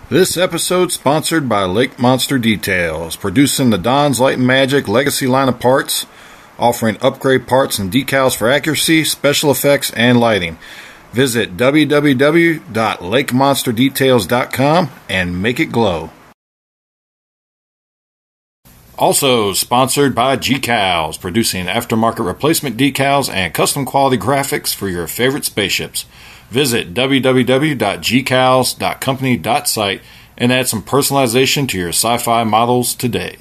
This episode sponsored by Lake Monster Details, producing the Don's Light and Magic Legacy line of parts, offering upgrade parts and decals for accuracy, special effects, and lighting. Visit www.lakemonsterdetails.com and make it glow. Also sponsored by GCals, producing aftermarket replacement decals and custom quality graphics for your favorite spaceships. Visit www.gcals.company.site and add some personalization to your sci-fi models today.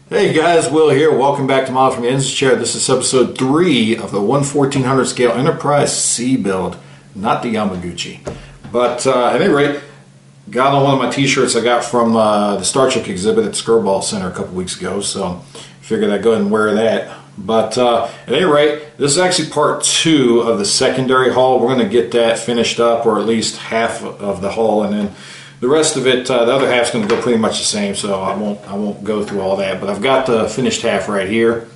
Hey guys, Will here. Welcome back to Model from the Engine's Chair. This is episode 3 of the 1/1400 scale Enterprise C build, not the Yamaguchi. But at any rate, got on one of my t-shirts I got from the Star Trek exhibit at the Skirball Center a couple weeks ago, so figured I'd go ahead and wear that. But at any rate, this is actually part 2 of the secondary hull. We're going to get that finished up, or at least half of the hull, and then the rest of it, the other half's going to go pretty much the same, so I won't go through all that. But I've got the finished half right here,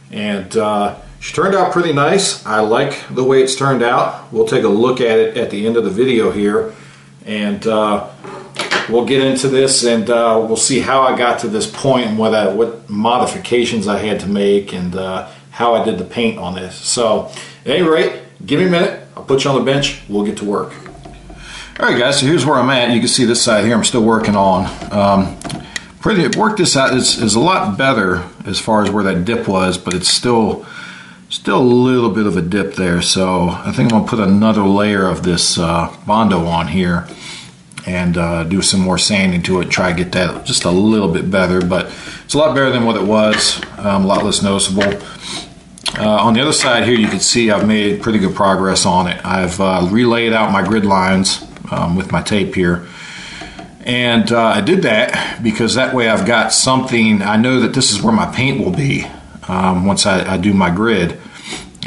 and she turned out pretty nice. I like the way it's turned out. We'll take a look at it at the end of the video here, and we'll get into this, and we'll see how I got to this point and what modifications I had to make, and how I did the paint on this. So at any rate, give me a minute. I'll put you on the bench. We'll get to work. Alright guys, so here's where I'm at. You can see this side here I'm still working on. Worked this out is a lot better as far as where that dip was, but it's still a little bit of a dip there. So I think I'm going to put another layer of this Bondo on here and do some more sanding to it and try to get that just a little bit better. But it's a lot better than what it was, a lot less noticeable. On the other side here you can see I've made pretty good progress on it. I've relayed out my grid lines with my tape here, and I did that because that way I've got something. I know that this is where my paint will be once I do my grid,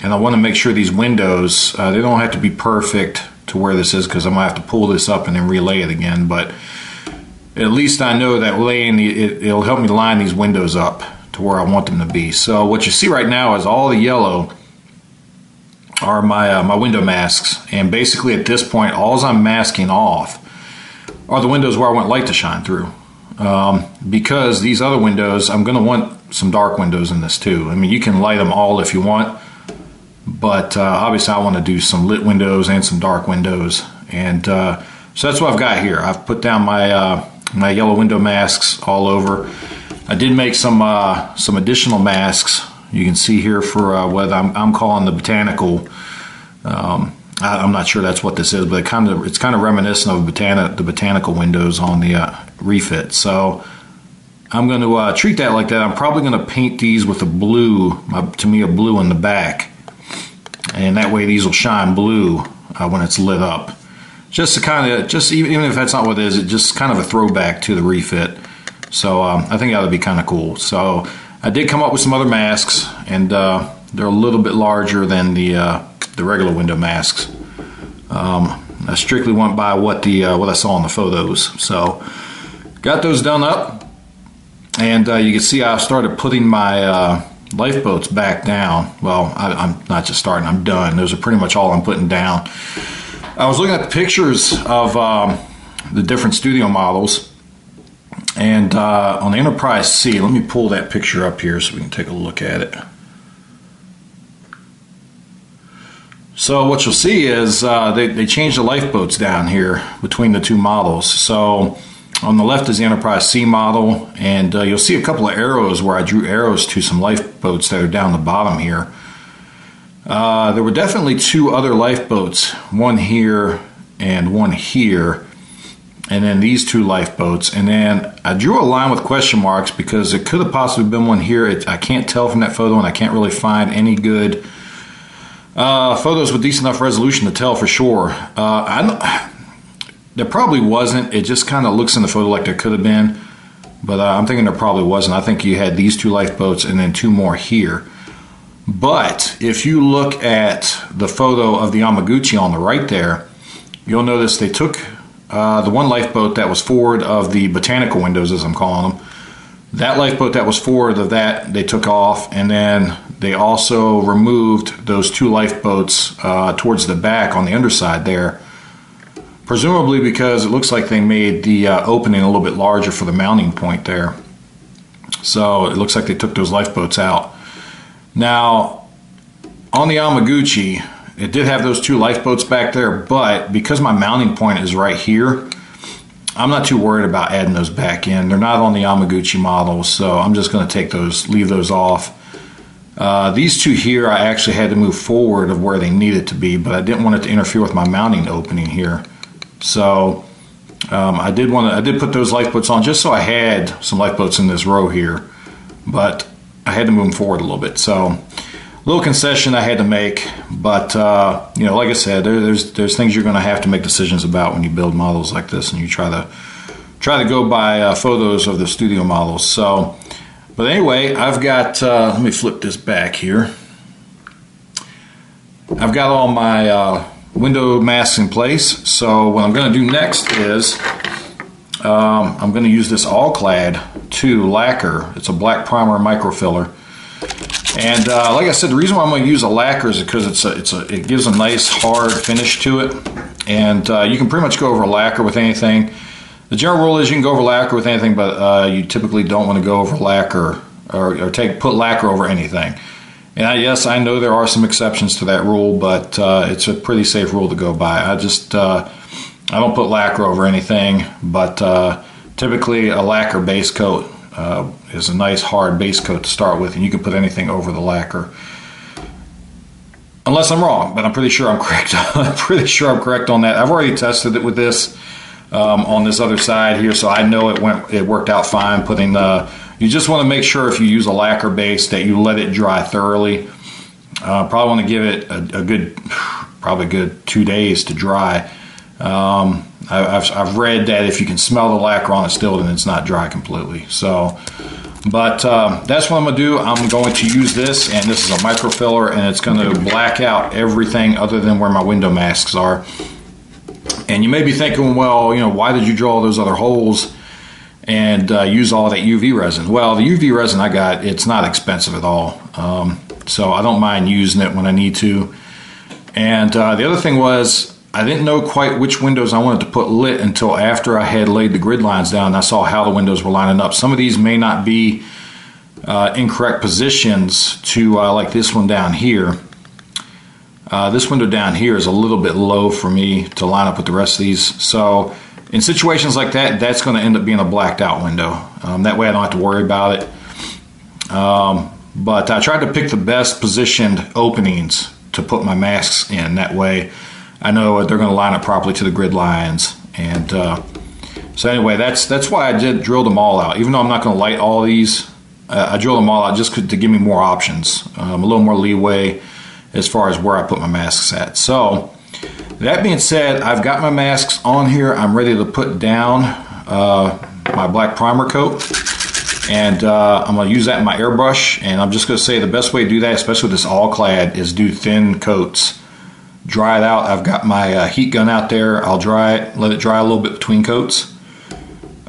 and I want to make sure these windows, they don't have to be perfect to where this is, because I'm going to have to pull this up and then relay it again, but at least I know that it'll help me line these windows up to where I want them to be. So what you see right now is all the yellow are my window masks, and basically at this point all I'm masking off are the windows where I want light to shine through, because these other windows, I'm going to want some dark windows in this too. I mean, you can light them all if you want, but obviously I want to do some lit windows and some dark windows, and so that's what I've got here. I've put down my my yellow window masks all over. I did make some additional masks. You can see here for what I'm calling the botanical. I'm not sure that's what this is, but it's kind of reminiscent of the botanical windows on the refit. So I'm going to treat that like that. I'm probably going to paint these with a blue, to me a blue in the back, and that way these will shine blue when it's lit up. Just to kind of, even if that's not what it is, it's just kind of a throwback to the refit. So I think that would be kind of cool. So I did come up with some other masks, and they're a little bit larger than the regular window masks. I strictly went by what I saw in the photos. So got those done up, and you can see I started putting my lifeboats back down. Well, I'm not just starting, I'm done. Those are pretty much all I'm putting down. I was looking at the pictures of the different studio models, and on the Enterprise C, let me pull that picture up here so we can take a look at it. So what you'll see is they changed the lifeboats down here between the two models. So on the left is the Enterprise C model, and you'll see a couple of arrows where I drew arrows to some lifeboats that are down the bottom here. There were definitely two other lifeboats, one here and one here. and then these two lifeboats, and then I drew a line with question marks because it could have possibly been one here. I can't tell from that photo, and I can't really find any good photos with decent enough resolution to tell for sure. There probably wasn't. It just kind of looks in the photo like there could have been, but I'm thinking there probably wasn't. I think you had these two lifeboats and then two more here. But if you look at the photo of the Yamaguchi on the right there, you'll notice they took the one lifeboat that was forward of the botanical windows, as I'm calling them. That lifeboat that was forward of that, they took off, and then they also removed those two lifeboats towards the back on the underside there, presumably because it looks like they made the opening a little bit larger for the mounting point there. So it looks like they took those lifeboats out. Now, on the Yamaguchi, it did have those two lifeboats back there, but because my mounting point is right here, I'm not too worried about adding those back in. They're not on the Yamaguchi model, so I'm just going to take those, leave those off. These two here, I actually had to move forward of where they needed to be, but I didn't want it to interfere with my mounting opening here. So I did put those lifeboats on just so I had some lifeboats in this row here, but I had to move them forward a little bit. So a little concession I had to make, but you know, like I said, there's things you're going to have to make decisions about when you build models like this, and you try to go by photos of the studio models. So, but anyway, I've got let me flip this back here. I've got all my window masks in place. So what I'm going to do next is I'm going to use this All-Clad 2 lacquer. It's a black primer microfiller. And like I said, the reason why I'm going to use a lacquer is because it gives a nice hard finish to it. And you can pretty much go over lacquer with anything. The general rule is you can go over lacquer with anything, but you typically don't want to go over lacquer or put lacquer over anything. And yes, I know there are some exceptions to that rule, but it's a pretty safe rule to go by. I don't put lacquer over anything, but typically a lacquer base coat is a nice hard base coat to start with, and you can put anything over the lacquer. Unless I'm wrong, but I'm pretty sure I'm correct. I'm pretty sure I'm correct on that. I've already tested it with this on this other side here, so I know it worked out fine. You just want to make sure if you use a lacquer base that you let it dry thoroughly. Probably want to give it a good 2 days to dry. I've read that if you can smell the lacquer on it still, then it's not dry completely. So, but that's what I'm going to do. I'm going to use this, and this is a microfiller, and it's going to black out everything other than where my window masks are. And you may be thinking, well, you know, why did you draw those other holes and use all that UV resin? Well, the UV resin I got, it's not expensive at all. So I don't mind using it when I need to. And the other thing was, I didn't know quite which windows I wanted to put lit until after I had laid the grid lines down and I saw how the windows were lining up. Some of these may not be incorrect positions to like this one down here. This window down here is a little bit low for me to line up with the rest of these. So in situations like that, that's going to end up being a blacked out window. That way I don't have to worry about it. But I tried to pick the best positioned openings to put my masks in. That way I know they're going to line up properly to the grid lines. And so anyway, that's why I did drill them all out. Even though I'm not going to light all these, I drilled them all out just to give me more options, a little more leeway as far as where I put my masks at. So that being said, I've got my masks on here. I'm ready to put down my black primer coat. And I'm going to use that in my airbrush. And I'm just going to say the best way to do that, especially with this All-Clad, is do thin coats. Dry it out. I've got my heat gun out there. I'll dry it, let it dry a little bit between coats.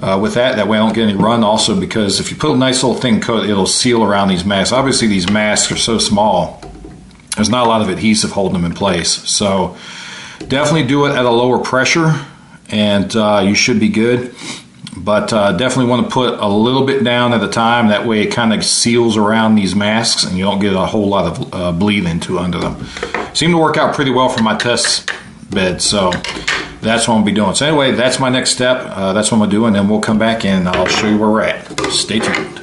With that way I don't get any run. Also, because if you put a nice little thin coat, it'll seal around these masks. Obviously these masks are so small, there's not a lot of adhesive holding them in place. So definitely do it at a lower pressure and you should be good. But definitely want to put a little bit down at a time. That way it kind of seals around these masks and you don't get a whole lot of bleed into under them. Seemed to work out pretty well for my test bed, so that's what I'm going to be doing. So anyway, that's my next step. That's what I'm going to do, and then we'll come back and I'll show you where we're at. Stay tuned.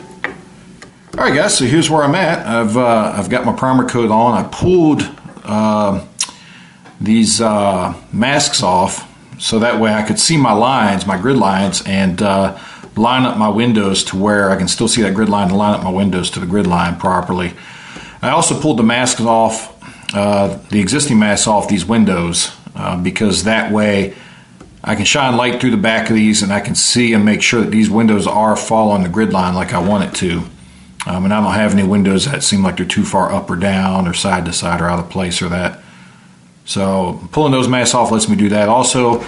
All right, guys, so here's where I'm at. I've got my primer coat on. I pulled these masks off. so that way I could see my lines, my grid lines, and line up my windows to where I can still see that grid line and line up my windows to the grid line properly. I also pulled the masks off, the existing masks off these windows, because that way I can shine light through the back of these and I can see and make sure that these windows are following the grid line like I want it to. And I don't have any windows that seem like they're too far up or down or side to side or out of place or that. So pulling those masks off lets me do that. Also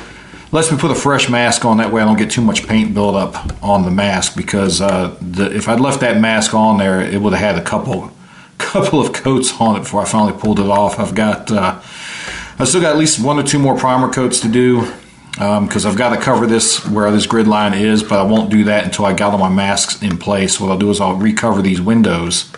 lets me put a fresh mask on, that way I don't get too much paint buildup on the mask, because if I'd left that mask on there, it would have had a couple of coats on it before I finally pulled it off. I've still got at least 1 or 2 more primer coats to do, because I've got to cover this where this grid line is, but I won't do that until I got all my masks in place. What I'll do is I'll recover these windows,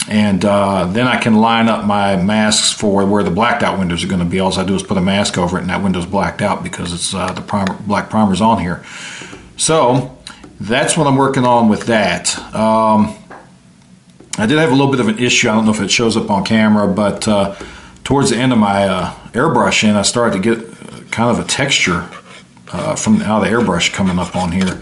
and then I can line up my masks for where the blacked out windows are going to be. All I do is put a mask over it and that window's blacked out because it's the black primer's on here. So that's what I'm working on with that. I did have a little bit of an issue. I don't know if it shows up on camera, but towards the end of my airbrushing, I started to get kind of a texture from out of the airbrush coming up on here.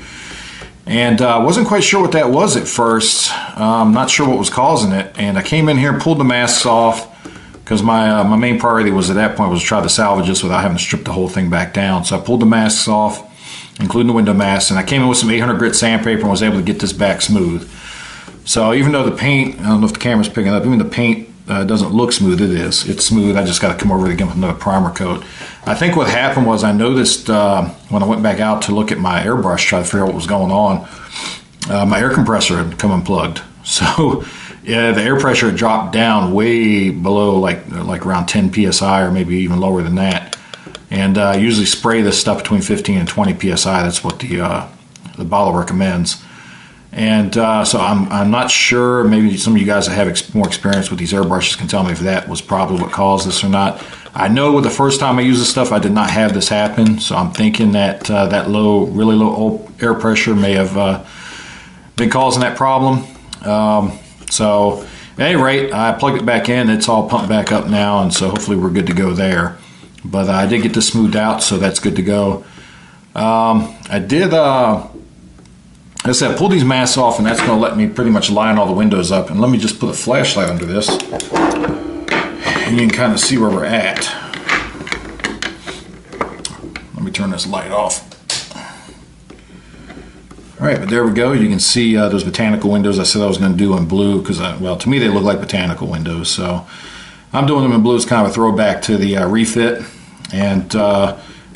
And I wasn't quite sure what that was at first. Not sure what was causing it. And I came in here and pulled the masks off, because my main priority was at that point was to try to salvage this without having to strip the whole thing back down. So I pulled the masks off, including the window masks, and I came in with some 800 grit sandpaper and was able to get this back smooth. So even though the paint, I don't know if the camera's picking up, even the paint doesn't look smooth, it is. It's smooth. I just got to come over again with another primer coat. I think what happened was I noticed when I went back out to look at my airbrush, try to figure out what was going on, my air compressor had come unplugged. So yeah, the air pressure had dropped down way below like around 10 psi or maybe even lower than that. And I usually spray this stuff between 15 and 20 psi. That's what the bottle recommends. And so I'm not sure, maybe some of you guys that have more experience with these airbrushes can tell me if that was probably what caused this or not. I know the first time I used this stuff I did not have this happen, so I'm thinking that that really low air pressure may have been causing that problem. So at any rate, I plugged it back in, it's all pumped back up now, and so hopefully we're good to go there. But I did get this smoothed out, so that's good to go. I did... As I said, pull these masks off, and that's going to let me pretty much line all the windows up. And let me just put a flashlight under this, and you can kind of see where we're at. Let me turn this light off. All right, but there we go. You can see those botanical windows I said I was going to do in blue, because, well, to me they look like botanical windows. So I'm doing them in blue as kind of a throwback to the refit. And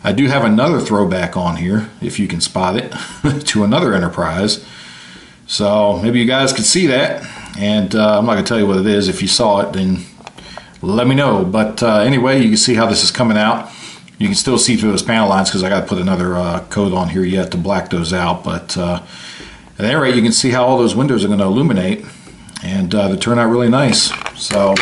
I do have another throwback on here, if you can spot it, to another Enterprise. So maybe you guys could see that, and I'm not going to tell you what it is. If you saw it, then let me know. But anyway, you can see how this is coming out. You can still see through those panel lines because I got to put another coat on here yet to black those out. But at any rate, you can see how all those windows are going to illuminate, and they turn out really nice. So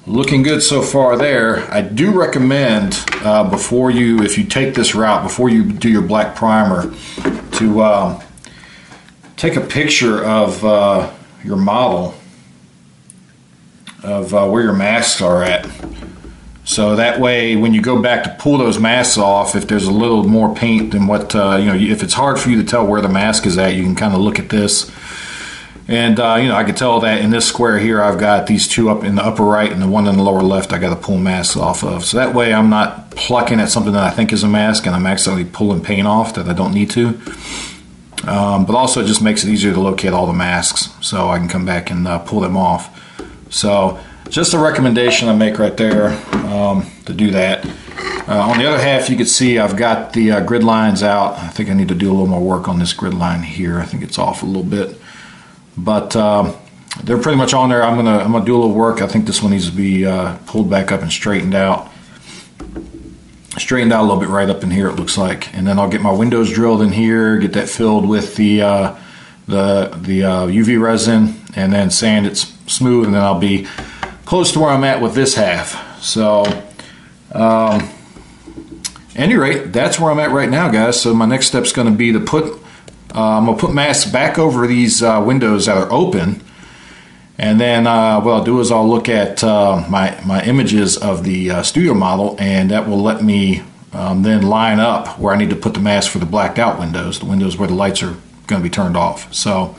looking good so far there. I do recommend if you take this route, before you do your black primer, to take a picture of your model, of where your masks are at. So that way, when you go back to pull those masks off, if there's a little more paint than what, if it's hard for you to tell where the mask is at, you can kind of look at this. And, I can tell that in this square here, I've got these two up in the upper right and the one in the lower left I got to pull masks off of. So that way I'm not plucking at something that I think is a mask and I'm accidentally pulling paint off that I don't need to. But also it just makes it easier to locate all the masks so I can come back and pull them off. So just a recommendation I make right there to do that. On the other half, you can see I've got the grid lines out. I think I need to do a little more work on this grid line here. I think it's off a little bit. But they're pretty much on there. I'm gonna do a little work. I think this one needs to be pulled back up and straightened out. Straightened out a little bit right up in here, it looks like. And then I'll get my windows drilled in here, get that filled with the UV resin, and then sand it smooth, and then I'll be close to where I'm at with this half. So at any rate, that's where I'm at right now, guys. So my next step is going to be to put I'm going to put masks back over these windows that are open, and then what I'll do is I'll look at my images of the studio model, and that will let me then line up where I need to put the mask for the blacked out windows, the windows where the lights are going to be turned off. So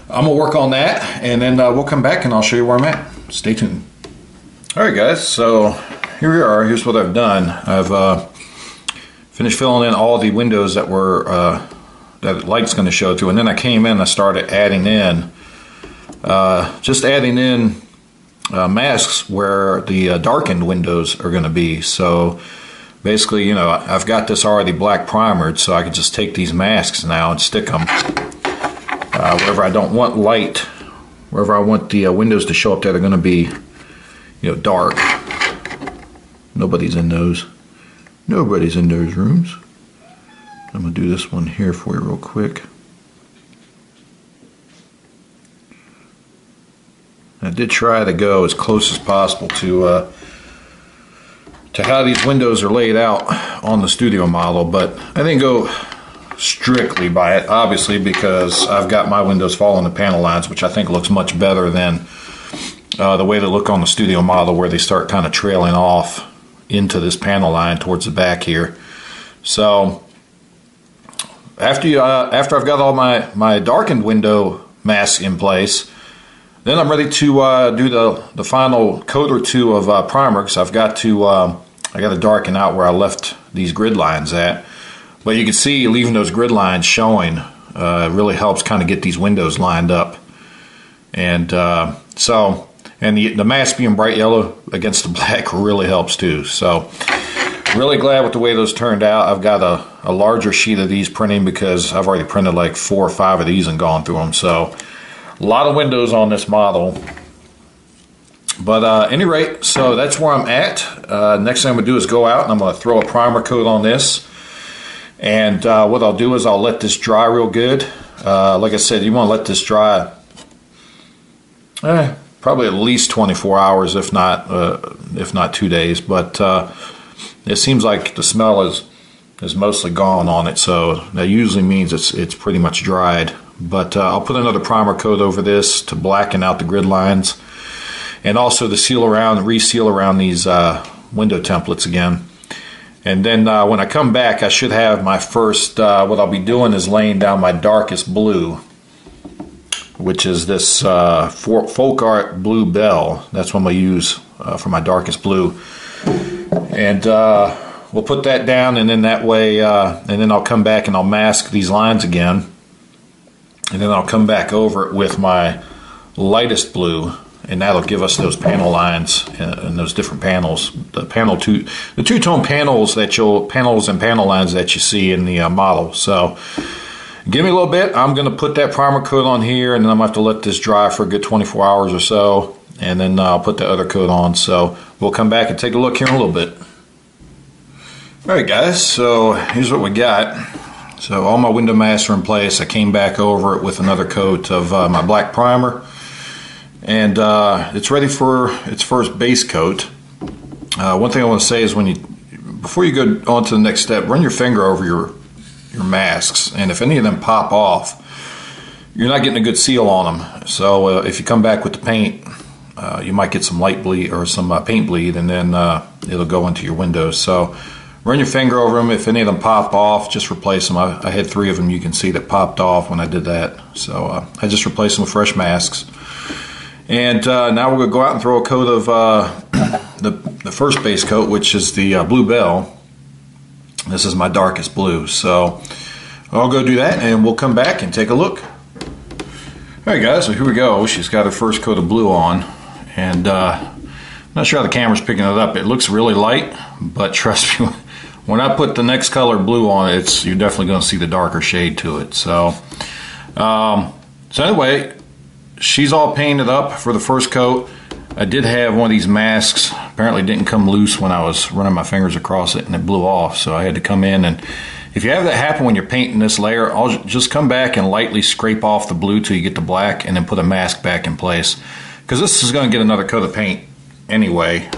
I'm going to work on that, and then we'll come back and I'll show you where I'm at. Stay tuned. Alright guys, so here we are. Here's what I've done. I've finished filling in all the windows that were that the light's going to show through, and then I came in and I started adding in masks where the darkened windows are going to be. So basically, you know, I've got this already black primered, so I can just take these masks now and stick them wherever I don't want light, wherever I want the windows to show up that are going to be, you know, dark. Nobody's in those rooms. I'm going to do this one here for you real quick. I did try to go as close as possible to how these windows are laid out on the studio model, but I didn't go strictly by it, obviously, because I've got my windows following the panel lines, which I think looks much better than the way they look on the studio model, where they start kind of trailing off into this panel line towards the back here. So after I've got all my darkened window masks in place, then I'm ready to do the final coat or two of primer, because I've got to I got to darken out where I left these grid lines at. But you can see leaving those grid lines showing really helps kind of get these windows lined up. And the mask being bright yellow against the black really helps too. So really glad with the way those turned out. I've got a larger sheet of these printing because I've already printed like 4 or 5 of these and gone through them. So a lot of windows on this model. But at any rate, so that's where I'm at. Next thing I'm going to do is go out and I'm going to throw a primer coat on this. And what I'll do is I'll let this dry real good. Like I said, you want to let this dry probably at least 24 hours, if not 2 days. But it seems like the smell is mostly gone on it, so that usually means it's pretty much dried. But I'll put another primer coat over this to blacken out the grid lines, and also to seal around, reseal around these window templates again. And then when I come back, I should have my first, what I'll be doing is laying down my darkest blue, which is this folk art blue bell. That's what I'm going to use for my darkest blue. And we'll put that down, and then that way, and then I'll come back and I'll mask these lines again. And then I'll come back over it with my lightest blue, and that'll give us those panel lines and those different panels. The two-tone panels and panel lines that you see in the model. So give me a little bit. I'm going to put that primer coat on here, and then I'm going to have to let this dry for a good 24 hours or so, and then I'll put the other coat on. So we'll come back and take a look here in a little bit. Alright guys, so here's what we got. So all my window masks are in place. I came back over it with another coat of my black primer, and it's ready for its first base coat. One thing I want to say is before you go on to the next step, run your finger over your masks, and if any of them pop off, you're not getting a good seal on them. So if you come back with the paint, you might get some light bleed or some paint bleed, and then it'll go into your windows. So run your finger over them. If any of them pop off, just replace them. I had 3 of them you can see that popped off when I did that. So I just replaced them with fresh masks. And now we're going to go out and throw a coat of the first base coat, which is the blue bell. This is my darkest blue. So I'll go do that, and we'll come back and take a look. Alright guys, so here we go. She's got her first coat of blue on. And I'm not sure how the camera's picking it up. It looks really light, but trust me, when I put the next color blue on, you're definitely going to see the darker shade to it. So, anyway, she's all painted up for the first coat. I did have one of these masks. Apparently, didn't come loose when I was running my fingers across it, and it blew off. So I had to come in, and if you have that happen when you're painting this layer, I'll just come back and lightly scrape off the blue till you get the black, and then put a mask back in place, because this is going to get another coat of paint anyway.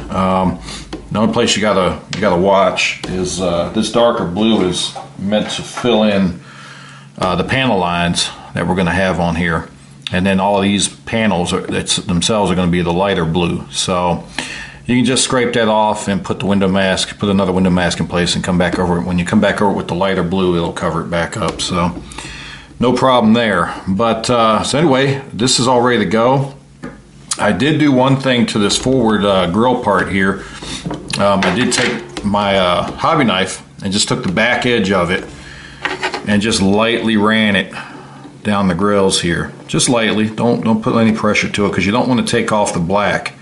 The only place you gotta watch is this darker blue is meant to fill in the panel lines that we're going to have on here, and then all of these panels themselves are going to be the lighter blue. So you can just scrape that off and put the window mask, put another window mask in place and come back over it. When you come back over with the lighter blue, it'll cover it back up. So no problem there. But so anyway, this is all ready to go. I did do one thing to this forward grill part here. I did take my hobby knife and just took the back edge of it and just lightly ran it down the grills here. Just lightly. Don't put any pressure to it, because you don't want to take off the black.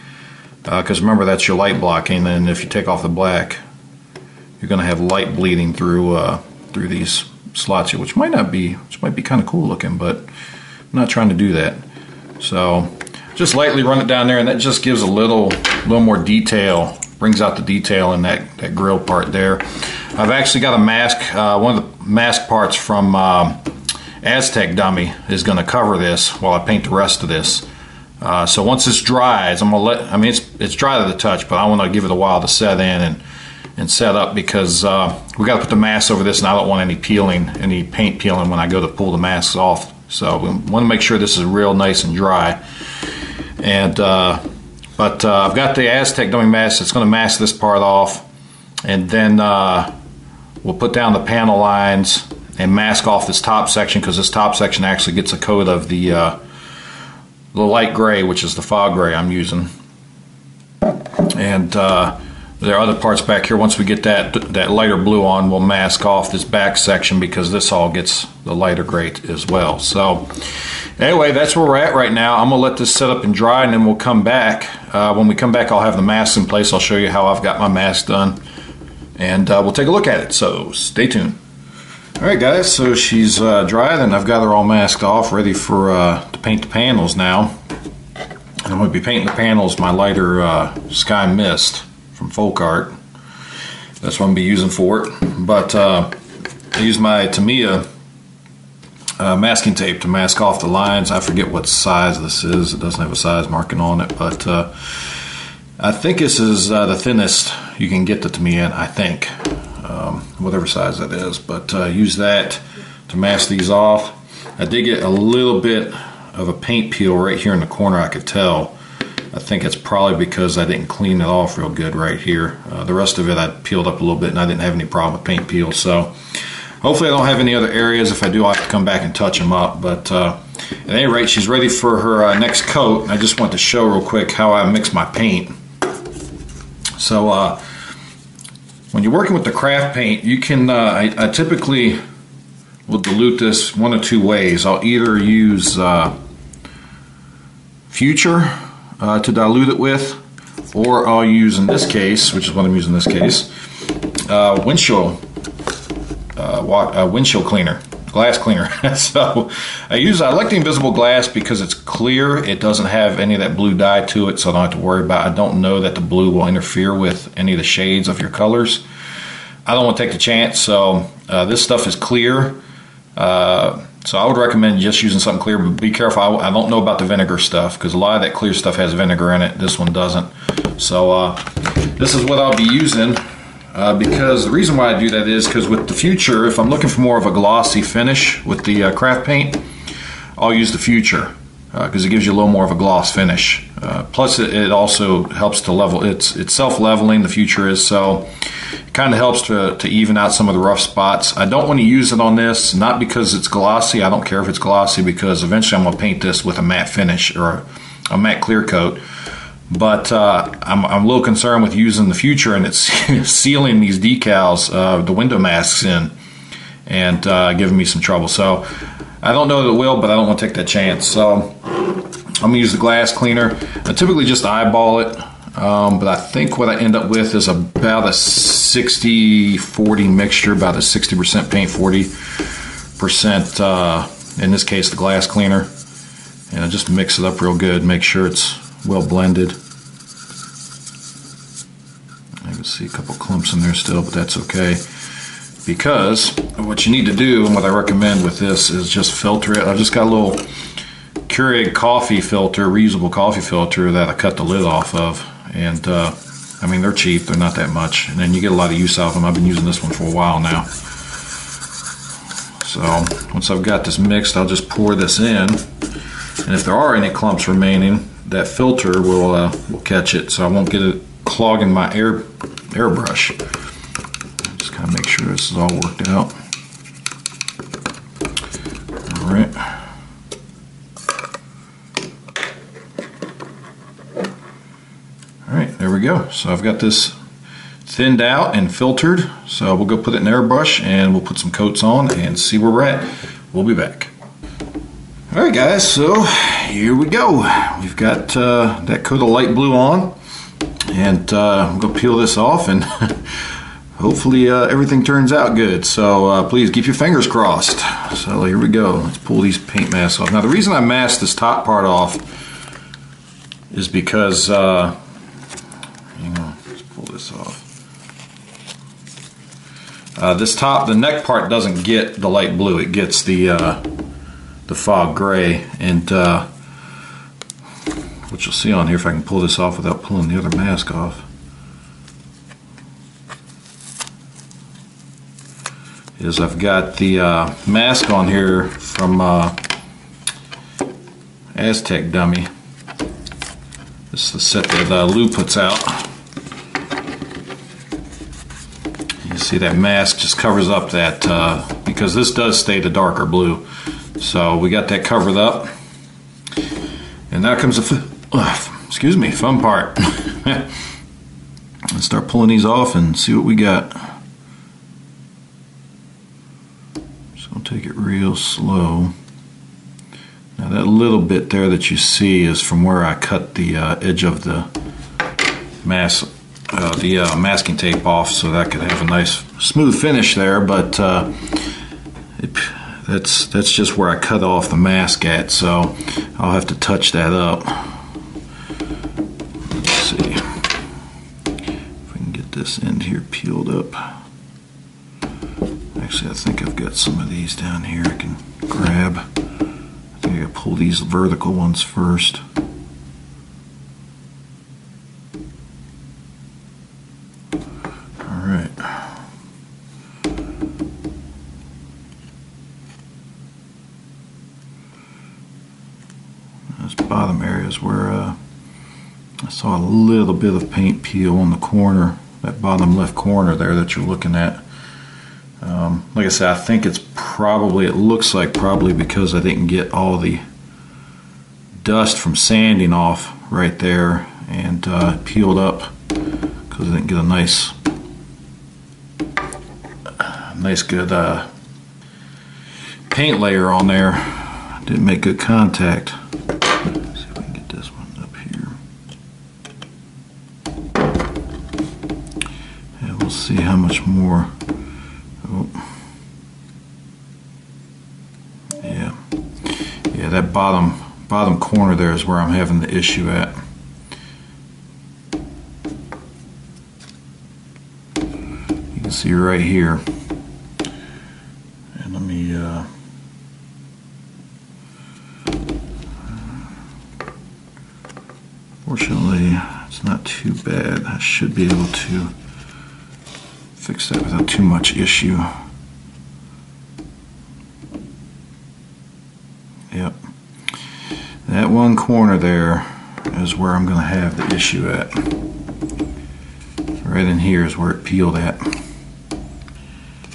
Because remember, that's your light blocking, and if you take off the black, you're going to have light bleeding through these slots here, which might be kind of cool looking, but I'm not trying to do that. So just lightly run it down there, and that just gives a little more detail, brings out the detail in that grill part there. I've actually got a mask, one of the mask parts from Aztec Dummy is going to cover this while I paint the rest of this. So once this dries, I'm gonna it's dry to the touch, but I want to give it a while to set in and set up, because we got to put the mask over this, and I don't want any paint peeling when I go to pull the masks off. So we want to make sure this is real nice and dry. And but I've got the Aztec Dummy mask. It's going to mask this part off, and then we'll put down the panel lines and mask off this top section, because this top section actually gets a coat of the light gray, which is the fog gray I'm using. And there are other parts back here. Once we get that lighter blue on, we'll mask off this back section, because this all gets the lighter gray as well. So anyway, that's where we're at right now. I'm gonna let this set up and dry, and then we'll come back. When we come back, I'll have the masks in place. I'll show you how I've got my mask done, and we'll take a look at it. So stay tuned. Alright guys, so she's dried, and I've got her all masked off, ready for to paint the panels now. And I'm going to be painting the panels my lighter Sky Mist from Folk Art. That's what I'm going to be using for it. But I use my Tamiya masking tape to mask off the lines. I forget what size this is. It doesn't have a size marking on it, but I think this is the thinnest you can get the Tamiya in, I think. Whatever size that is, but use that to mask these off. I did get a little bit of a paint peel right here in the corner, I could tell. I think it's probably because I didn't clean it off real good right here. The rest of it I peeled up a little bit, and I didn't have any problem with paint peel. So hopefully I don't have any other areas. If I do, I'll have to come back and touch them up. But at any rate, she's ready for her next coat. I just want to show real quick how I mix my paint. So when you're working with the craft paint, you can, I typically will dilute this one of two ways. I'll either use Future to dilute it with, or I'll use, in this case, which is what I'm using in this case, windshield cleaner, glass cleaner. So I like the invisible glass because it's clear. It doesn't have any of that blue dye to it, so I don't have to worry about it. I don't know that the blue will interfere with any of the shades of your colors. I don't want to take the chance, so this stuff is clear. So I would recommend just using something clear, but be careful. I don't know about the vinegar stuff, because a lot of that clear stuff has vinegar in it. This one doesn't. So this is what I'll be using, because the reason why I do that is because with the Future, if I'm looking for more of a glossy finish with the craft paint, I'll use the Future, because it gives you a little more of a gloss finish. Plus it also helps to level, it's self-leveling, the Future is, so it kind of helps to even out some of the rough spots. I don't want to use it on this, not because it's glossy. I don't care if it's glossy, because eventually I'm going to paint this with a matte finish or a matte clear coat. But I'm a little concerned with using the Future, and it's sealing these decals, the window masks in, and giving me some trouble. So I don't know that it will, but I don't want to take that chance. So I'm going to use the glass cleaner. I typically just eyeball it, but I think what I end up with is about a 60-40 mixture, about a 60% paint, 40%, in this case, the glass cleaner. And I just mix it up real good, make sure it's well blended. I can see a couple clumps in there still, but that's okay. Because what you need to do, and what I recommend with this, is just filter it. I've just got a little Keurig coffee filter, reusable coffee filter that I cut the lid off of. And I mean, they're cheap, they're not that much. And then you get a lot of use out of them. I've been using this one for a while now. So once I've got this mixed, I'll just pour this in. And if there are any clumps remaining, that filter will catch it, so I won't get it clogging my airbrush. Just kind of make sure this is all worked out. All right. All right, there we go. So I've got this thinned out and filtered. So we'll go put it in airbrush and we'll put some coats on and see where we're at. We'll be back. All right, guys, so here we go. We've got that coat of light blue on, and I'm going to peel this off, and hopefully everything turns out good. So please keep your fingers crossed. So here we go. Let's pull these paint masks off. Now, the reason I masked this top part off is because, hang on, let's pull this off. The neck part doesn't get the light blue. It gets the fog gray, and what you'll see on here, if I can pull this off without pulling the other mask off, is I've got the mask on here from Aztec Dummy. This is the set that Lou puts out. You see that mask just covers up that, because this does stay the darker blue. So we got that covered up, and now comes the fun part. Let's start pulling these off and see what we got. Just gonna take it real slow. Now that little bit there that you see is from where I cut the edge of the masking tape off, so that could have a nice smooth finish there. But that's just where I cut off the mask at, so I'll have to touch that up. Let's see if we can get this end here peeled up. Actually, I think I've got some of these down here I can grab. I think I gotta pull these vertical ones first. All right. Bottom areas where I saw a little bit of paint peel on the corner, that bottom left corner there that you're looking at. Like I said, I think it looks like probably because I didn't get all the dust from sanding off right there, and peeled up because I didn't get a nice good paint layer on there. Didn't make good contact. See how much more. Oh. Yeah, that bottom corner there is where I'm having the issue at. You can see right here. And let me fortunately it's not too bad. I should be able to fix that without too much issue. Yep. That one corner there is where I'm going to have the issue at. Right in here is where it peeled at.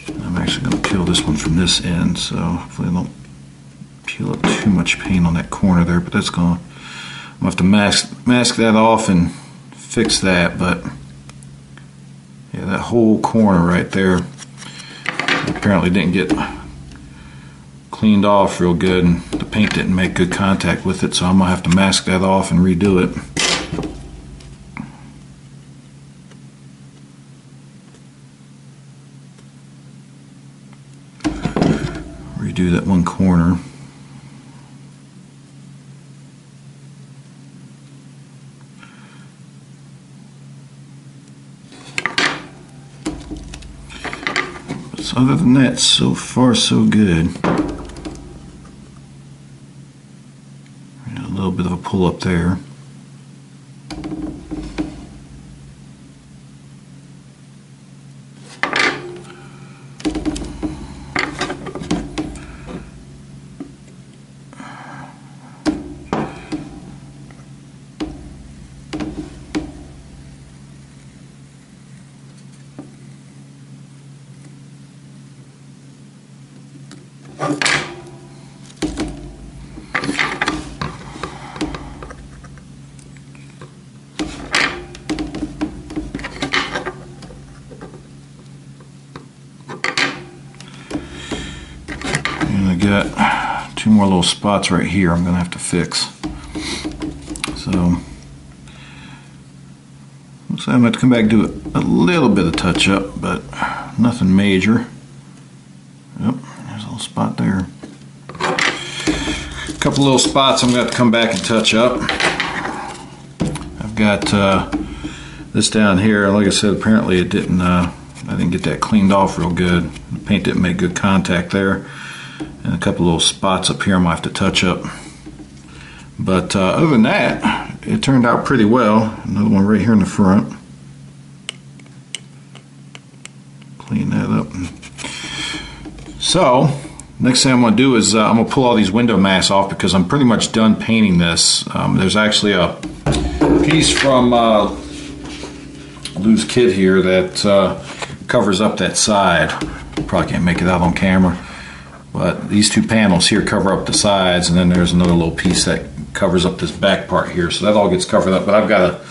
I'm actually going to peel this one from this end, so hopefully I don't peel up too much paint on that corner there, but that's going to, I'm going to have to mask that off and fix that. But yeah, that whole corner right there apparently didn't get cleaned off real good, and the paint didn't make good contact with it, so I'm going to have to mask that off and redo it. Redo that one corner. Other than that, so far so good. A little bit of a pull up there. And I got 2 more little spots right here I'm gonna have to fix. So looks like I'm gonna have to come back and do a little bit of touch up, but nothing major. Yep, there's a little spot there. A couple little spots I'm gonna have to come back and touch up. I've got this down here. Like I said, apparently it didn't. I didn't get that cleaned off real good. The paint didn't make good contact there, and a couple little spots up here I might have to touch up. But other than that, it turned out pretty well. Another one right here in the front. Clean that up. So next thing I'm going to do is I'm going to pull all these window masks off because I'm pretty much done painting this. There's actually a piece from Lou's kit here that covers up that side. Probably can't make it out on camera, but these 2 panels here cover up the sides, and then there's another little piece that covers up this back part here, so that all gets covered up. But I got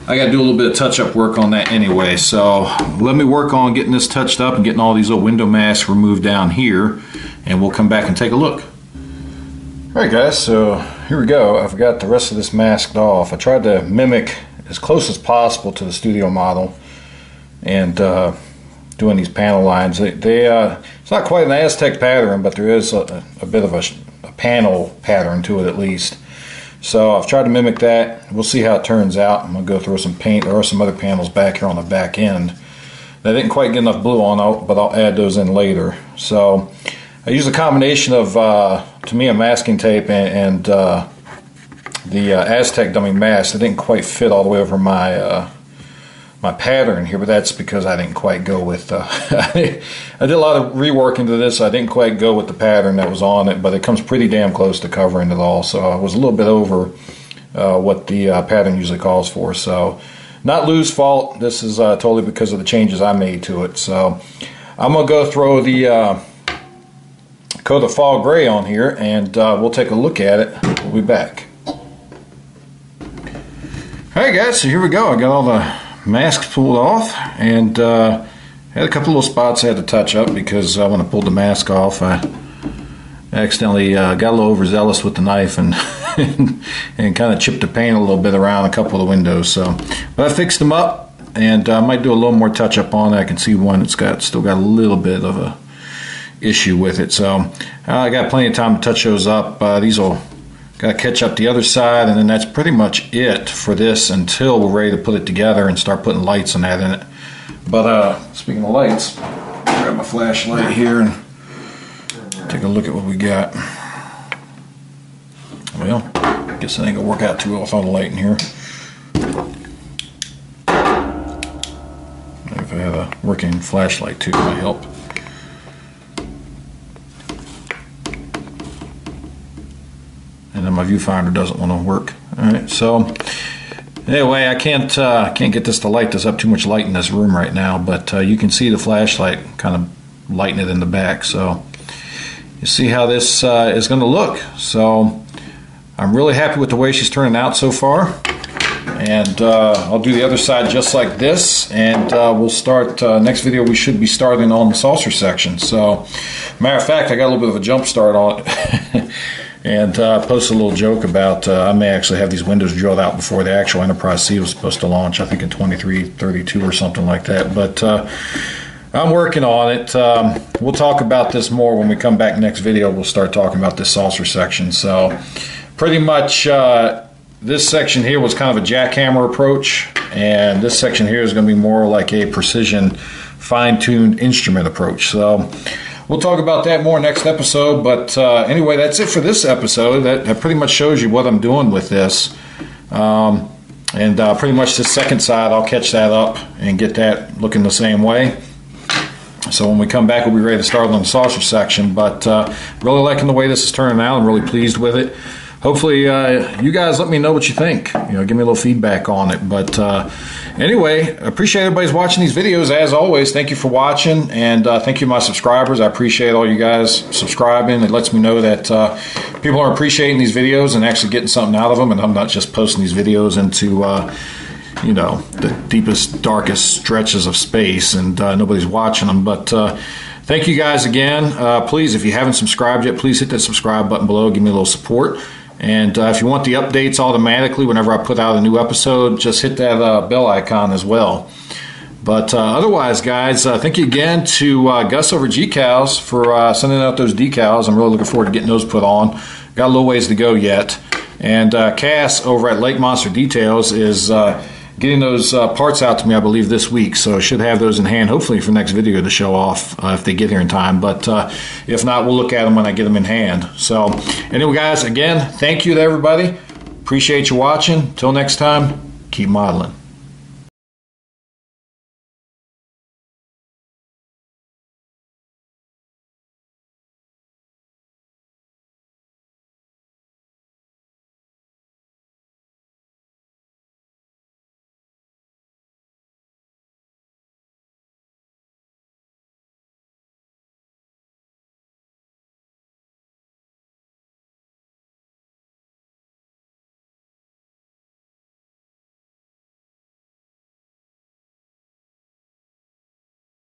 to do a little bit of touch-up work on that anyway, so let me work on getting this touched up and getting all these little window masks removed down here, and we'll come back and take a look. Alright guys, so here we go. I've got the rest of this masked off. I tried to mimic as close as possible to the studio model, and doing these panel lines. It's not quite an Aztec pattern, but there is a bit of a panel pattern to it at least. So I've tried to mimic that. We'll see how it turns out. I'm going to go throw some paint. There are some other panels back here on the back end that I didn't quite get enough blue on, but I'll add those in later. So I use a combination of Tamiya masking tape and the Aztec dummy mask. It didn't quite fit all the way over my my pattern here, but that's because I didn't quite go with I did a lot of rework into this. I didn't quite go with the pattern that was on it, but it comes pretty damn close to covering it all, so I was a little bit over what the pattern usually calls for. So not Lou's fault. This is totally because of the changes I made to it. So I'm gonna go throw the coat of fall gray on here, and we'll take a look at it. We'll be back. Alright guys, so here we go. I got all the masks pulled off, and had a couple little spots I had to touch up because when I pulled the mask off, I accidentally got a little overzealous with the knife and and kind of chipped the paint a little bit around a couple of the windows. So, but I fixed them up, and I might do a little more touch up on it. I can see one that's still got a little bit of a issue with it. So I got plenty of time to touch those up. These will got to catch up the other side, and then that's pretty much it for this until we're ready to put it together and start putting lights and that in it. But speaking of lights, grab my flashlight here and take a look at what we got. Well, I guess it ain't gonna work out too well without a light in here. Maybe if I had a working flashlight too, it might help. And then my viewfinder doesn't want to work. All right, so anyway, I can't get this to light. There's up too much light in this room right now, but you can see the flashlight kind of lighten it in the back. So you see how this is going to look. So I'm really happy with the way she's turning out so far. And I'll do the other side just like this, and we'll start next video. We should be starting on the saucer section. So matter of fact, I got a little bit of a jump start on it. And posted a little joke about I may actually have these windows drilled out before the actual Enterprise C was supposed to launch, I think in 2332 or something like that. But I'm working on it. We'll talk about this more when we come back next video. We'll start talking about this saucer section. So pretty much this section here was kind of a jackhammer approach, and this section here is going to be more like a precision fine-tuned instrument approach. So we'll talk about that more next episode, but anyway, that's it for this episode. That pretty much shows you what I'm doing with this. And pretty much the second side, I'll catch that up and get that looking the same way. So when we come back, we'll be ready to start on the saucer section. But really liking the way this is turning out. I'm really pleased with it. hopefully you guys let me know what you think. You know, give me a little feedback on it. But anyway, appreciate everybody's watching these videos. As always, thank you for watching, and thank you to my subscribers. I appreciate all you guys subscribing. It lets me know that people are appreciating these videos and actually getting something out of them, and I'm not just posting these videos into you know, the deepest, darkest stretches of space, and nobody's watching them. But thank you guys again. Please, if you haven't subscribed yet, please hit that subscribe button below. Give me a little support. And if you want the updates automatically whenever I put out a new episode, just hit that bell icon as well. But otherwise, guys, thank you again to Gus over G-Cows for sending out those decals. I'm really looking forward to getting those put on. Got a little ways to go yet. And Cass over at Lake Monster Details is getting those parts out to me, I believe, this week. So I should have those in hand, hopefully, for next video to show off if they get here in time. But if not, we'll look at them when I get them in hand. So anyway, guys, again, thank you to everybody. Appreciate you watching. Till next time, keep modeling.